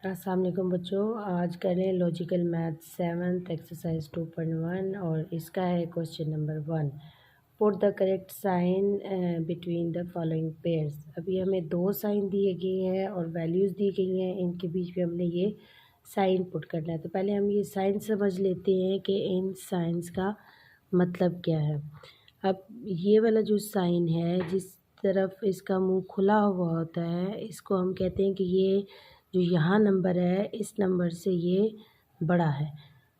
अस्सलाम वालेकुम बच्चों, आज करें लॉजिकल मैथ 7th एक्सरसाइज 2.1 और इसका है question number 1। Put the correct sign between the following pairs. अभी हमें दो साइन दिए गए हैं और वैल्यूज़ दी गई हैं, इनके बीच में हमने ये साइन पुट करना है। तो पहले हम ये साइन समझ लेते हैं कि इन साइंस का मतलब क्या है। अब ये वाला जो साइन है, जिस तरफ इसका मुंह खुला हुआ होता है, इसको हम कहते हैं कि ये जो यहाँ नंबर है, इस नंबर से ये बड़ा है।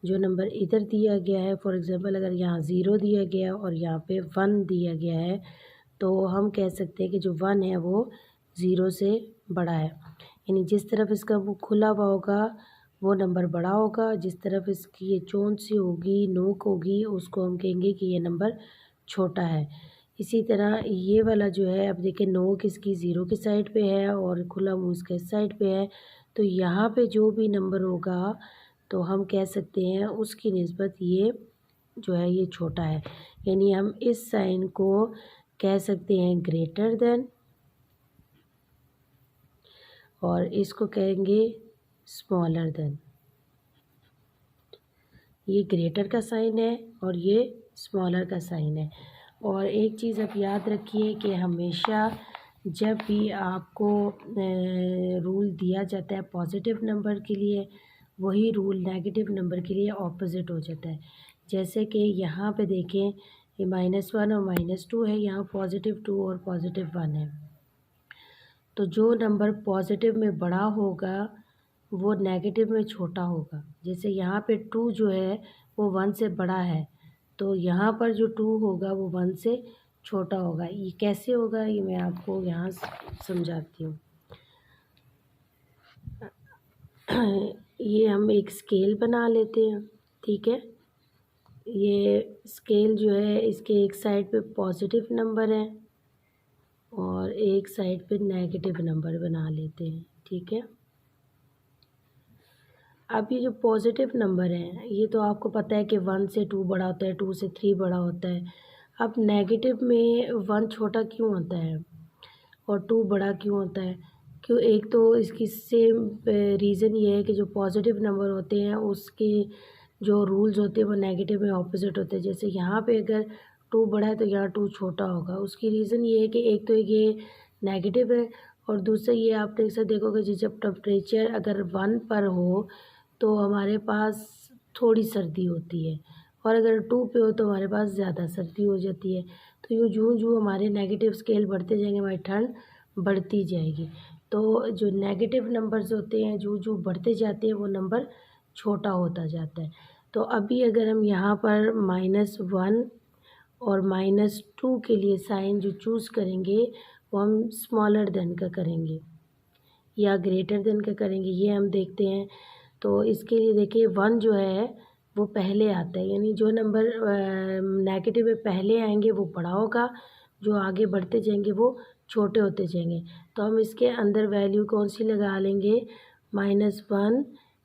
जो नंबर इधर दिया गया है, फॉर एग्ज़ाम्पल अगर यहाँ 0 दिया गया है और यहाँ पे 1 दिया गया है, तो हम कह सकते हैं कि जो 1 है वो 0 से बड़ा है। यानी जिस तरफ इसका मुँह खुला हुआ होगा वो नंबर बड़ा होगा, जिस तरफ इसकी ये चोंच सी होगी, नोक होगी, उसको हम कहेंगे कि ये नंबर छोटा है। इसी तरह ये वाला जो है, अब देखिए नोक इसकी 0 की साइड पे है और खुला मुँह इसके इस साइड पे है, तो यहाँ पे जो भी नंबर होगा तो हम कह सकते हैं उसकी निस्बत ये जो है ये छोटा है। यानी हम इस साइन को कह सकते हैं ग्रेटर देन और इसको कहेंगे स्मॉलर देन। ये ग्रेटर का साइन है और ये स्मॉलर का साइन है। और एक चीज़ आप याद रखिए कि हमेशा जब भी आपको रूल दिया जाता है पॉजिटिव नंबर के लिए, वही रूल नेगेटिव नंबर के लिए ऑपोजिट हो जाता है। जैसे कि यहाँ पे देखें, ये -1 और -2 है, यहाँ +2 और +1 है। तो जो नंबर पॉजिटिव में बड़ा होगा वो नेगेटिव में छोटा होगा। जैसे यहाँ पे 2 जो है वो 1 से बड़ा है, तो यहाँ पर जो 2 होगा वो 1 से छोटा होगा। ये कैसे होगा ये मैं आपको यहाँ समझाती हूँ। ये हम एक स्केल बना लेते हैं, ठीक है। ये स्केल जो है इसके एक साइड पे पॉजिटिव नंबर है और एक साइड पे नेगेटिव नंबर बना लेते हैं, ठीक है। अब ये जो पॉजिटिव नंबर हैं, ये तो आपको पता है कि 1 से 2 बड़ा होता है, 2 से 3 बड़ा होता है। अब नेगेटिव में 1 छोटा क्यों होता है और 2 बड़ा क्यों होता है? क्यों, एक तो इसकी सेम रीज़न ये है कि जो पॉजिटिव नंबर होते हैं उसके जो रूल्स होते हैं वो नेगेटिव में ऑपोजिट होते हैं। जैसे यहाँ पे अगर 2 बड़ा है तो यहाँ 2 छोटा होगा। उसकी रीज़न ये है कि एक तो ये नेगेटिव है और दूसरा ये आप देखोगे कि जब टेम्परेचर अगर 1 पर हो तो हमारे पास थोड़ी सर्दी होती है और अगर 2 पे हो तो हमारे पास ज़्यादा सर्दी हो जाती है। तो यूँ जो हमारे नेगेटिव स्केल बढ़ते जाएंगे हमारी ठंड बढ़ती जाएगी। तो जो नेगेटिव नंबर्स होते हैं जो बढ़ते जाते हैं वो नंबर छोटा होता जाता है। तो अभी अगर हम यहाँ पर -1 और -2 के लिए साइन जो चूज़ करेंगे वो हम स्मॉलर देन का करेंगे या ग्रेटर देन का करेंगे, ये हम देखते हैं। तो इसके लिए देखिए 1 जो है वो पहले आता है, यानी जो नंबर नेगेटिव में पहले आएंगे वो बड़ा होगा, जो आगे बढ़ते जाएंगे वो छोटे होते जाएंगे। तो हम इसके अंदर वैल्यू कौन सी लगा लेंगे, -1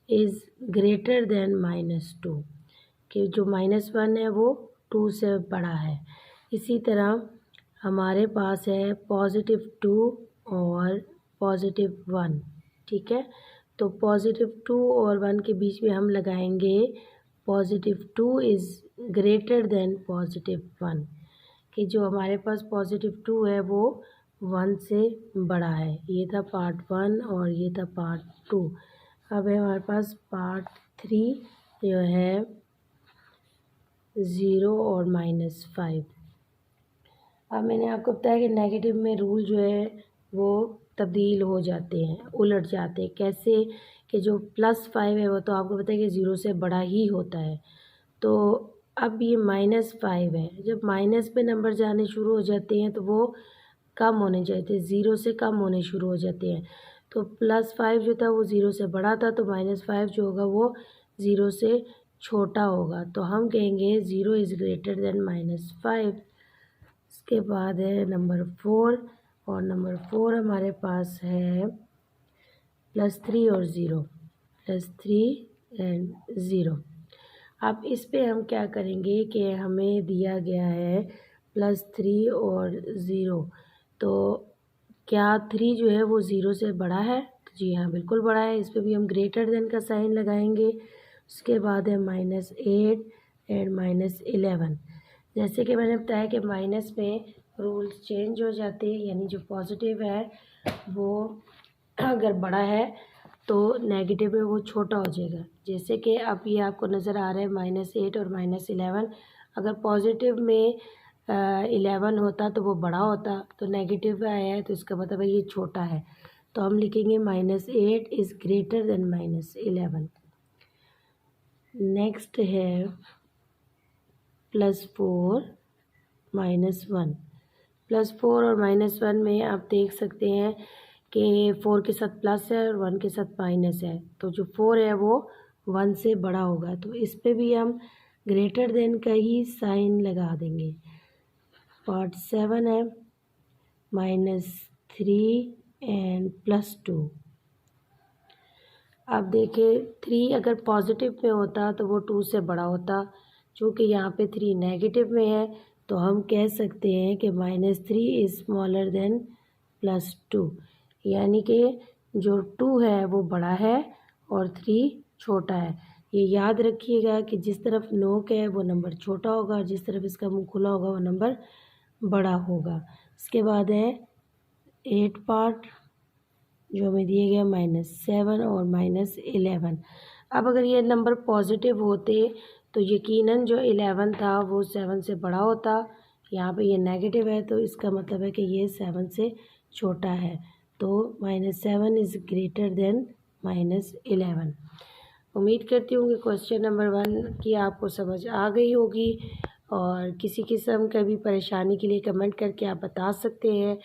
इज़ ग्रेटर देन -2, कि जो -1 है वो 2 से बड़ा है। इसी तरह हमारे पास है +2 और +1, ठीक है। तो +2 और 1 के बीच में हम लगाएंगे +2 इज़ ग्रेटर देन +1, कि जो हमारे पास +2 है वो 1 से बड़ा है। ये था पार्ट 1 और ये था पार्ट 2। अब है हमारे पास पार्ट 3 जो है 0 और -5। अब मैंने आपको बताया कि नेगेटिव में रूल जो है वो तब्दील हो जाते हैं, उलट जाते हैं। कैसे, कि जो +5 है वो तो आपको पता है कि 0 से बड़ा ही होता है। तो अब ये -5 है, जब माइनस पे नंबर जाने शुरू हो जाते हैं तो वो कम होने जाते हैं, 0 से कम होने शुरू हो जाते हैं। तो +5 जो था वो 0 से बड़ा था, तो -5 जो होगा वो 0 से छोटा होगा। तो हम कहेंगे 0 इज़ ग्रेटर देन -5। इसके बाद है नंबर 4 और नंबर 4 हमारे पास है +3 और 0, +3 एंड 0। अब इस पे हम क्या करेंगे कि हमें दिया गया है +3 और 0, तो क्या 3 जो है वो 0 से बड़ा है? तो जी हाँ, बिल्कुल बड़ा है। इस पे भी हम ग्रेटर देन का साइन लगाएंगे। उसके बाद है -8 एंड -11। जैसे कि मैंने बताया कि माइनस में रूल्स चेंज हो जाते हैं, यानी जो पॉजिटिव है वो अगर बड़ा है तो नेगेटिव में वो छोटा हो जाएगा। जैसे कि अब ये आपको नज़र आ रहा है -8 और -11। अगर पॉजिटिव में 11 होता तो वो बड़ा होता, तो नेगेटिव में आया है तो इसका मतलब है ये छोटा है। तो हम लिखेंगे -8 इज़ ग्रेटर देन -11। नेक्स्ट है +4 -1। +4 और -1 में आप देख सकते हैं कि 4 के साथ प्लस है और 1 के साथ माइनस है, तो जो 4 है वो 1 से बड़ा होगा। तो इस पे भी हम ग्रेटर देन का ही साइन लगा देंगे। पार्ट 7 है -3 एंड +2। अब देखिए 3 अगर पॉजिटिव में होता तो वो 2 से बड़ा होता। चूँकि यहाँ पे 3 नेगेटिव में है तो हम कह सकते हैं कि -3 इज़ स्मॉलर देन +2, यानी कि जो 2 है वो बड़ा है और 3 छोटा है। ये याद रखिएगा कि जिस तरफ नोक है वो नंबर छोटा होगा और जिस तरफ इसका मुंह खुला होगा वो नंबर बड़ा होगा। इसके बाद है 8 पार्ट जो हमें दिए गए -7 और -11। अब अगर ये नंबर पॉजिटिव होते तो यकीनन जो 11 था वो 7 से बड़ा होता। यहाँ पे ये नेगेटिव है तो इसका मतलब है कि ये 7 से छोटा है। तो -7 इज़ ग्रेटर देन -11। उम्मीद करती हूँ कि क्वेश्चन नंबर 1 की आपको समझ आ गई होगी, और किसी किस्म का भी परेशानी के लिए कमेंट करके आप बता सकते हैं।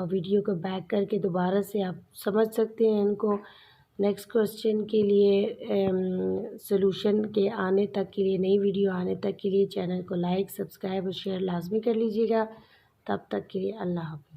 वीडियो को बैक करके दोबारा से आप समझ सकते हैं इनको। नेक्स्ट क्वेश्चन के लिए सॉल्यूशन के आने तक के लिए, नई वीडियो आने तक के लिए चैनल को लाइक, सब्सक्राइब और शेयर लाजमी कर लीजिएगा। तब तक के लिए अल्लाह हाफ़िज़।